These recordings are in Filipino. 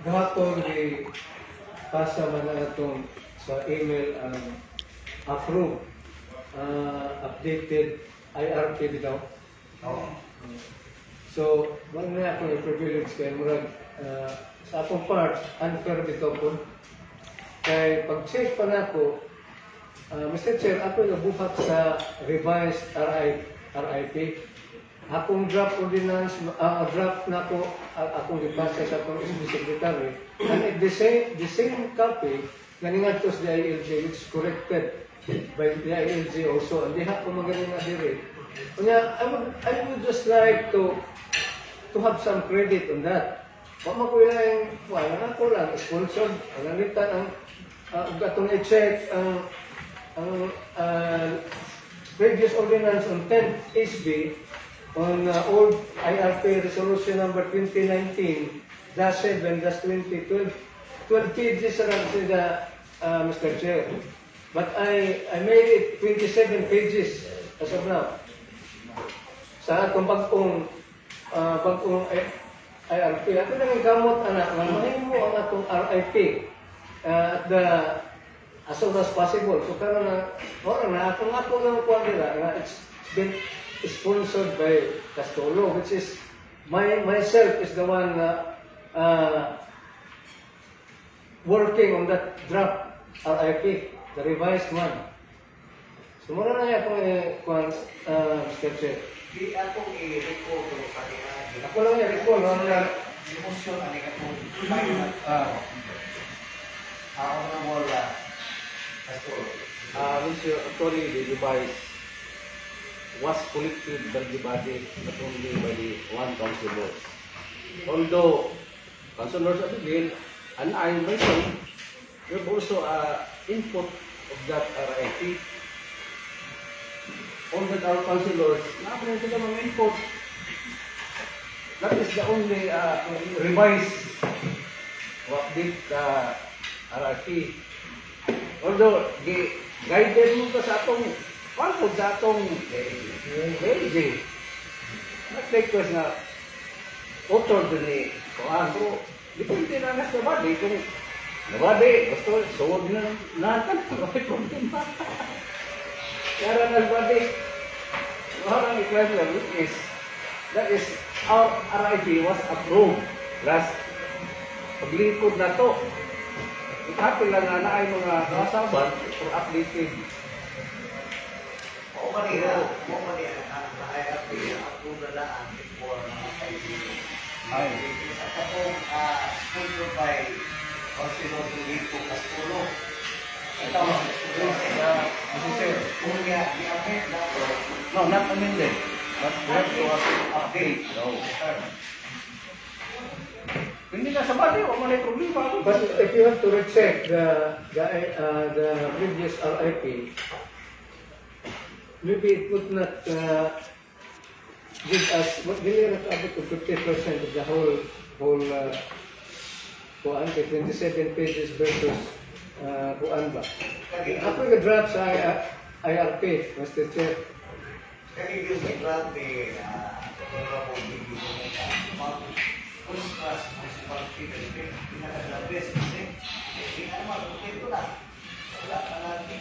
gahapon di pasa man na itong sa email ang approve updated IRP bitaw. So, wala na ako yung privilege kay murag sa akong part, unfair bitaw po. Kaya pag-check pa na ako, Mr. Chair, ako yung buhat sa revised RIP. Akong draft ordinance, draft na ako, akong ipasa sa akong secretary. And the same copy, ganingan to sa ILG, which corrected by the ILG also. And di ako magaling na diri. Kanya, I would just like to have some credit on that. Wama ko yung, wala ko lang, sponsored, nalitan ang gatong i-check ang previous ordinance on 10 HB on old IRP resolution number 2019-7-2012. 12 pages around sila, Mr. Chair. But I made it 27 pages as of now. Sa atong bagong IRP. Ako nang gamot, anak, mahihin mo ang atong RIP as soon as possible. So, karon na ako lang po nila, it's been sponsored by Castulo, which is, myself is the one working on that draft RIP, the revised one. So, muna na akong Mr. Chair. Di atong i-recall ko kanina. Ako lang i-recall. Emosyon ani ka po. Ako na wala. Mr. Attorney, the device was collected by the body, not only by the one councilor. Although councilors of the bill and I myself have also input of that RIP. All that our councilors, na-apply sila mga input. That is the only revised or update RIP. Although, guided mo ka sa atong, palpod sa atong LG. Nag-request na author din ni Koan. Pero, depende na nga sa body. Kung nabadi, gusto, suwag na natin. May problema. Kaya nagbadi, walang i-claim lang, which is, that is, our RIP was approved last paglingkod na to. Ikapil lang na ay mga kasaban for updated. Oo kanina, ang IRP, approve na lang before mga kaibigan. Ay. Sa katong sponsored by Konsehal Lito Castulo. Ito, no, not amended. But we have to update. No. Hindi na sa body, o may problema. But if you have to recheck the previous RIP, maybe it would not give us, really not about to 50% of the whole 27 pages versus kuan ba? Ako yung draft sa IRP, Mr. Chair. kaya yung draft ni Contrast Municipality District, pinaka-best kasi hindi na mag-update ko lang. Wala ka natin.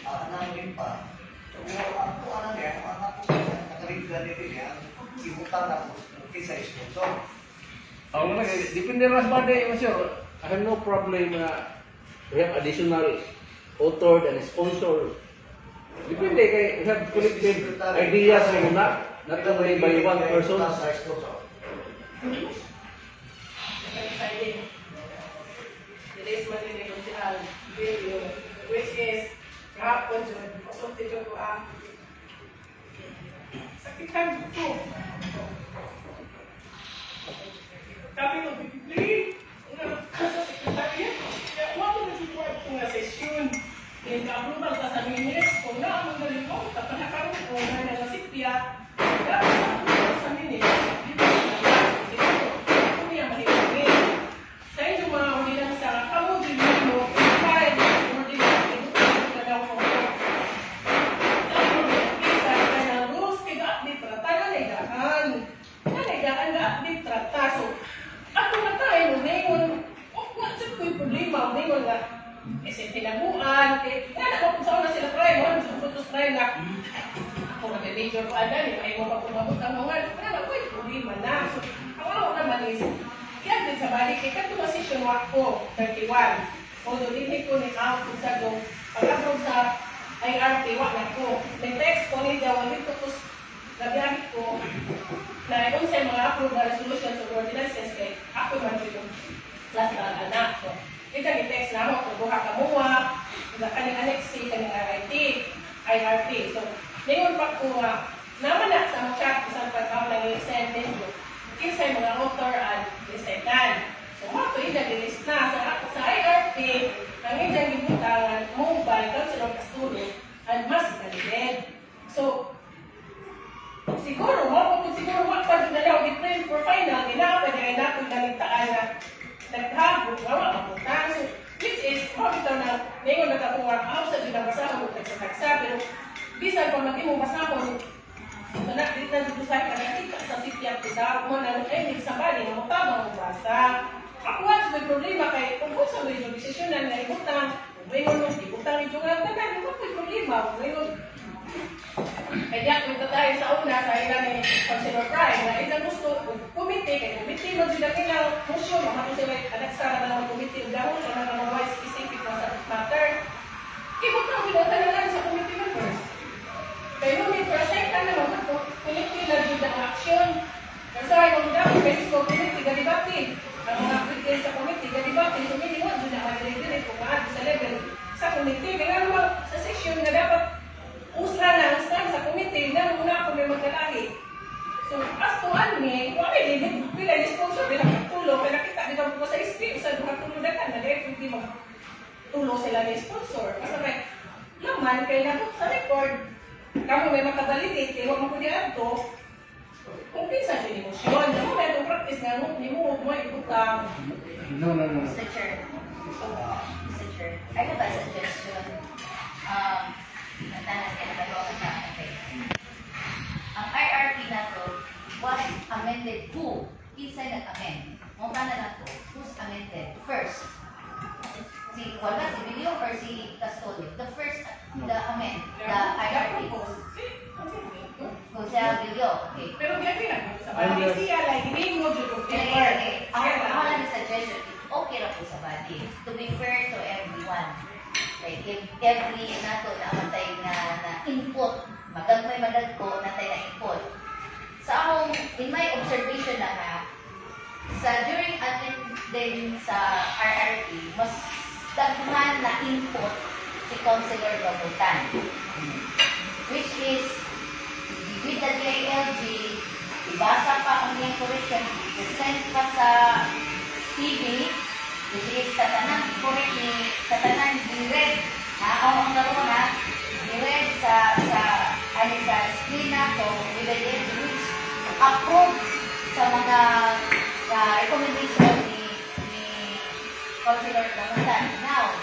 Namin pa. So, ang ano niya, ang ako nakarigla nito niya, ibutang na kinsa sponsor. Depende na sa body, Monsieur. I have no problem na we have additional author and sponsor. Depende kay we have collected ideas na not only by one person. Release malinig Konsehal Bello, which is kahapon dyan, pasunti dyan ko sakitan ko. Sabi ko, please, sa sekretarya, kaya wala na siya ko nga sesyon. Kaya ka-approval ka sa minutes, kung na ang magaling ko, kapanakaroon ko na nalasipya, kaya ka-approval sa minutes, di ba kung niya mahirapin. Sa inyo mga ordinansa, sa kamo din mo, kahit ordinansa, ito na daw ko. Sa ordinansa, kaya na rules, kaya-update trata, nanay-daan. Nanay-daan na-update trata. So, ako na tayo, ngayon, problema, umingon nga, kasi tinaguan, kaya ako kung saan na sila try, mo, susutos try nga, ako nag-major ko adan, ay mo pa kumabot ang mga, kaya ako yung problema na. So, ang ako naman is, kaya din sa balik, kaya ito position ko, 31. Although, hindi ko ni-out kung sa doon, pag-upload sa IRT, wak na ko. May text ko ni Dawan dito, tapos nabiyagit ko, na kung sa mga approve na resolutions or ordinances, kaya ako man dito, plus na anak ko. Ito ni text na ako, kung buha ka muwa, kaning annexe, kaning IRT. So, ngayon pa ko naman na sa chat, isang pagkaw na i-send ninyo, kinsay mga author at listenan. So, ako i-release na sa IRT, ang inyong gibutangan, mobile, Konsehal Castulo, and mas valid. So, siguro, siguro, wapad na lang, i-print for final, ginapa niya, inapod na nagtaan na naghabog, gawa kabutang. So, which is, bitaw na, ngayon nakakuha, ako sa binabasahon mo, nagsasagsa, pero, bisan pa mag-imong basahon, dito na dito sa nakita sa sityak, kita, mo na, sa bali, na matabang mo basa. Ako at may problema kay kung sa may desisyonan na ibutang, ngayon ibutang ito nga, tanan, may problema, ngayon. Kaya kung ito tayo sa una, sa ilan ni Konsehal Prime, na ilang gusto, komite, kaya komite mo dito nilang motion, mga kasi may anagsara na ng komite, dahon na ng mga specific na subject matter, ibutang binutang na lang sa komite members. Kaya nung i-present ka naman, komite na dito ang action. Kasi ay kung dapat, kaya gusto komite, ganibati. Ang mga application sa committee, ganibati, so hindi mo, doon na mag-direct kung maado sa level sa committee. Kaya naman, sa section na dapat usra na ang stand sa committee, na muna ako may magkalahi. So, as to me, kung ano yung pila disposal, pila magtulong, kaya nakita dito po sa SP, sa magtulong na kan, hindi magtulong sila ni sponsor. Kasi may laman, kaya na sa record, kamo may makabalidate, kaya huwag mo to, kung kinsa siya emosyon, naman may itong practice nga ni mo, mo ibutang. No. Mr. Chair, I have a suggestion. Ang IRP na to was amended to. Kinsa nag-amend? Mukha na lang to. Who's amended? First. Si Bello or si Castulo? The first, the amend, the IRP. Konsehal Bello. Okay. Pero gabi na, sa bali siya, like, hindi mo dito. Okay. Ako lang yung suggestion. Okay lang po sa body. To be fair to everyone. Like, if every nato na matay na input, magagmay magagko, natay na input. Sa akong, in my observation na ha, during attending sa RRT, mas daghan na input si Konsehal Gamutan. Which is, with the DILG, ibasa pa ang iyong correction, send pa sa TV, which is tatanan, correct ni, tatanan, di-read, ang karoon na, di-read sa screen na to, with the DILG, which approved sa mga recommendation ni Konsehal Gamutan. Now,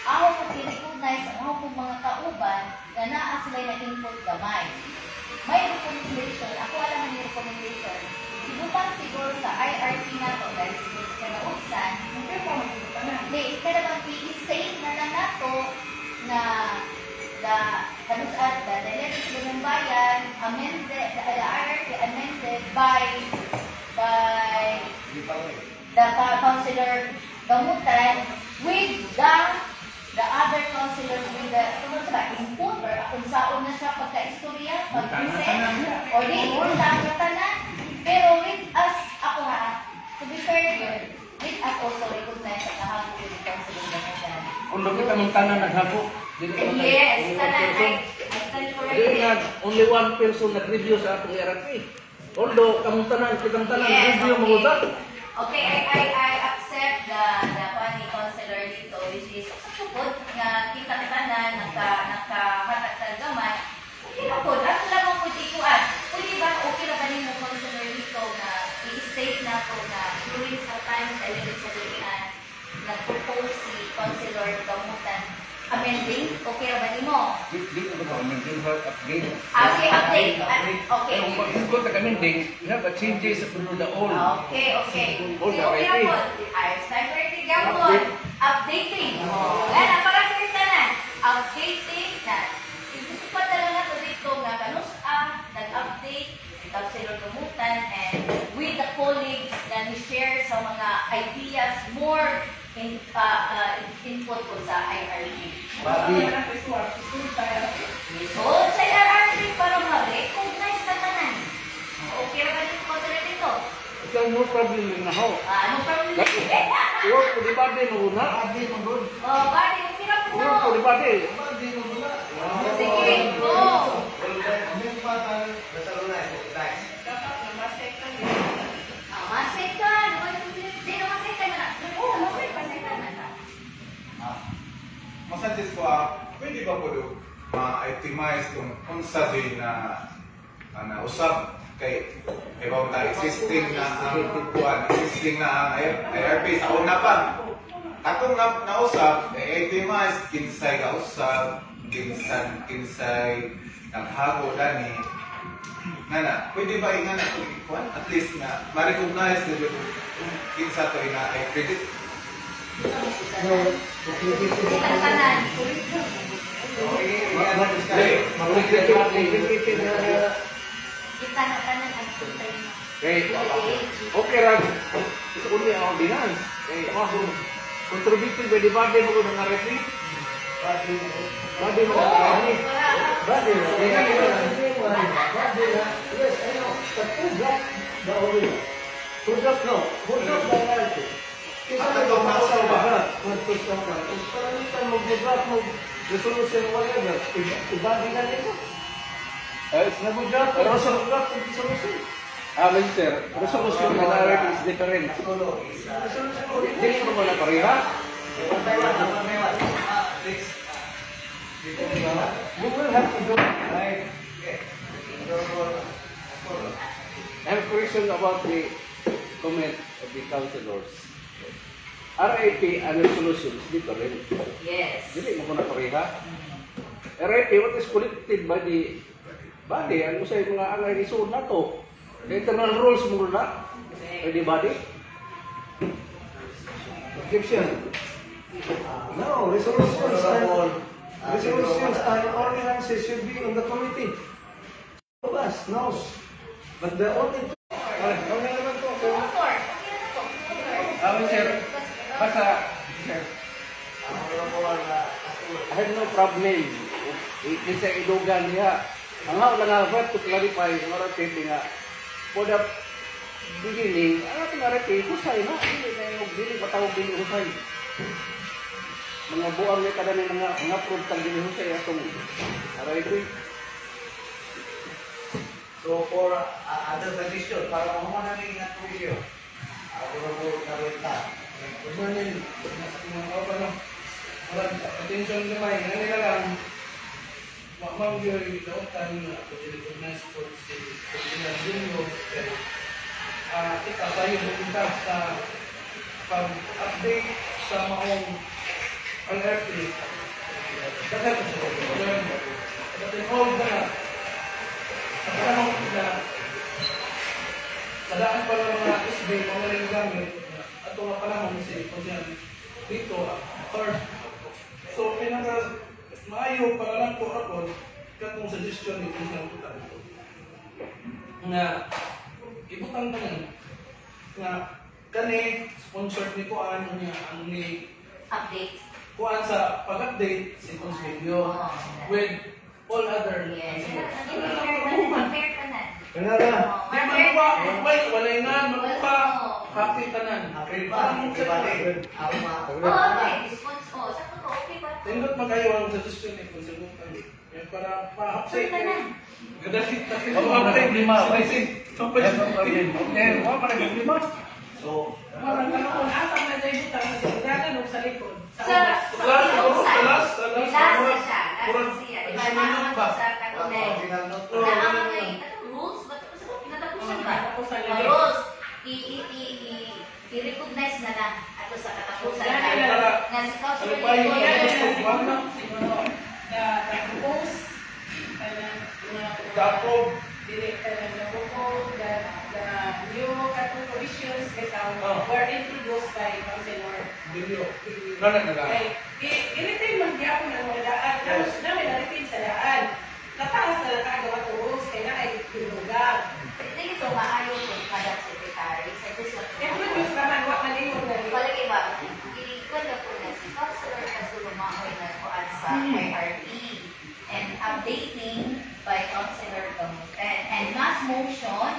ako po i-recognize ang akong mga kauban na naa sila na input gamay. May recommendation, ako alam ang recommendation, ibutang siguro sa IRT na to, dahil siguro sa kanausan, hindi, kailangan i-state na lang nato na the delegates ng bayan amended, the IRT amended by the Konsehal Gamutan with the other councilors with the input or kung saan na siya pagka-istorya, pag-present, o di, lang na tanan. Pero with us, ako ha, to be fair here, with us also recognize ang nahagpo with the Konsehal Gamutan. Kung kita mong tanan naghabo, yes, tanan, I stand corrected. Only one person nag-review sa atong RRT. Although, kamong tanan, kitang tanan, review mo ba? Okay, I accept the Konsehal Lito, which is good nga kita tanan nakahatag sa gamay. Okay na po, ato lang ang putikuan. Pwede ba, okay na ba ninyo Konsehal Lito na i-state na po na during sa time sa elected sa Dilian, nag-propose si Konsehal Gamutan amending? Okay na ba ninyo? Di ko ba amending her update? Okay, update. Okay. Kung pag-ikot na amending, you have a changes sa puno na all. Okay. All Okay the na right po. I stand corrected. update. Updating. Yan, parang kirtanan. Updating na. Gusto pa talaga ito dito nga kanus-a, nag-update, ikaw sa Lito Gamutan, and with the colleagues na ni-share sa mga ideas, more input ko sa IRP. So, sa IRP para ma-recognize na tanan. Okay ra ba dito ko sa dito? Ito no problem na ho. No problem. Work ko di ba din muna? Abi mo doon. Oh, bali, okay ra po. Work ko di ba din? Abi mo muna. Sige, go. May patan sa luna ito, guys. Masekan. Di na masekan na. Oo, masekan na. Masajis ko pwede ba po do ma-itemize kung unsa din na usab kay ba ta existing na ang existing na IRP sa una pa. Atong nausab i-itemize kinsay ka usab, kinsay naghago dani. Nana, pwede ba ingana kung at least na ma-recognize nila kinsa to ina ay credit. Kanan. Kita na kanan ang tuntay mo. Okay ra. Ito ko niya ordinance. Contributed by the body mo ng RFP. Body mo ng RFP. Badi na. Yes, I know. But who dropped the original? Who dropped no? Who dropped the RFP? Kasi Atong nausaw ba? Parang mag-drop mo resolution whatever. Ibagi na nito. It's na good job. Pero sa drop ng resolution. Sir, resolution ng RFP is different. Hindi ko mo na pareha. You will have to do it. I have a question about the comment of the councilors. RAP and resolution is different. Yes. Hindi mo na pareha. RAP, what is collected by the body? Ano sa mga angay isuod na to? The internal rules mo na by the body? Objection. No, resolutions and ordinances should be on the committee. Of us knows. But the only only naman po. Motor. Sir, basta, sir, I have no problem. Isa idugan niya. Ang ako lang nga, to clarify, ang RFP nga, for the beginning, ang ating RFP, husay na. Hindi na yung dili, matawag din yung husay. Mga buang may kada ng mga protag din yung husay atong RFP. So for other suggestion, para mahuman namin ang video, ako na po narita. Good morning. Attention naman, nila lang, Ma'am Joy, dautan na recognize po si Konsehal Bello. Kita tayo pumunta sa pag-update sa maong LRT. Dapat hold na sa panahon na sa daan pa ng mga SB, mga rin gamit at mga panahon si Konsehal Lito Castulo. So, maayo para lang po ako katong suggestion ni Konsehal Lito nga ibutang tanan nga kani sponsored ni Kuan niya ang ni Update. Kuan sa pag-update si Konsehal Bello with all other Yes. Kuman. Fair kanan. Kanara. Di manuwa, walay nga, manuwa, happy tanan. April pa, everybody. Ako ma. Okay, response ko. Sa totoo, okay ba? Tindot magayo ang suggestion ni Konsehal Bello. Yan para pa-update. Gadalit na rin. Wala pa rin lima. Wala pa rin lima. So, Parang ano kung asang na dahil butang na siguradan o sa likod. Sa pinausan. Last na siya. Kurang Last siya. Diba, naman ko sa katunay. final note. Naaman ko yung rules, ba't pinatapusan ba? Pinatapusan Mga nila. rules, i-recognize na lang ato sa katapusan na. Nga si Councilor Lito, Na-propose. Tapos, Na-propose. the new provisions that were introduced by Councilor Bello. Gamutan. I-retain man diya ako ng mga daan. Namin na-retain sa daan. Nataas na nakagawa tuos, kaya na ay tinugang. Hindi ito maayo kung Madam Secretary. Sa gusto ko. I-produce naman, wak malimot na rin. Palagi ba? Ikon na po na si Councilor Castulo mahoy na kuan sa IRP and updating by Councilor Gamutan and mass motion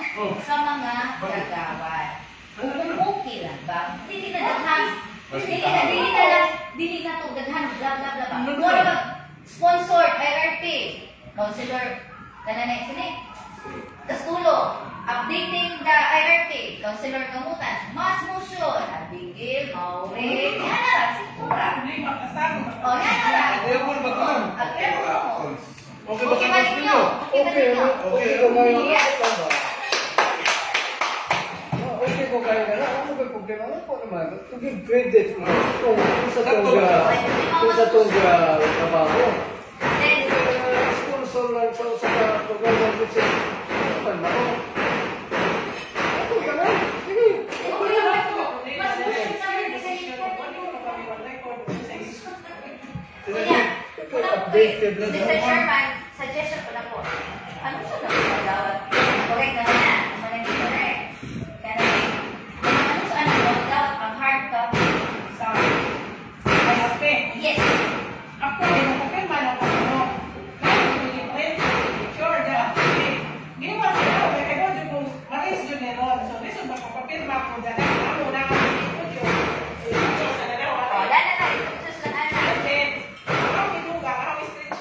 sa mga gagawan. Kung okay lang ba? Dili na daghan. Dili na to daghan bla bla bla ba. Mura ba sponsored IRP. Councilor kananay sini. Castulo, updating the IRP. Councilor Gamutan, mass motion. Abigil, Maureen, yan na lang, sigura. Problema, kasama. O, yan na lang. Ayaw mo ba ka? Again mo. Okay ba Okay ka ba ninyo? Okay ba ninyo? Okay ko kayo. Yes. Okay ko kayo na lang. Ano ba yung problema? Ano po naman? To give credit mo kung sa tongga trabaho. Then, Sponsor lang sa programa ko siya. Ano ba? Ako ka na? Sige. okay ba ito? Mass motion sa mga Kuya, Updated na Mr. Chairman, suggestion ko na po. Ano sa dapat magawat? Correct naman na. Managing correct. Kaya naman, ano sa ano magawat ang hard copy? Sorry. Ate, Yes. ako ay nakapirma ng ano. Dahil picture na. Ginawa sila, kaya ko dyan kung malis dyan na ron. So, this is makapapirma ko dyan. Ako na ang picture. Sa dalawa. O, wala na na. Ito sa na. And then, ang iluga, ang stretch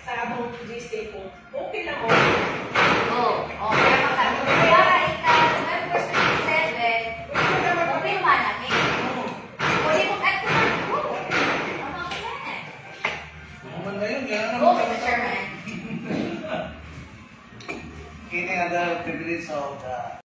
sa abong GC ko. Okay lang ako. O, kaya para ikaw, November 27, okay man namin. O, di mo kahit kung ano. Ano ako yan? Naman na yun, yan Go, Mr. Chairman. Kini ang the privilege of the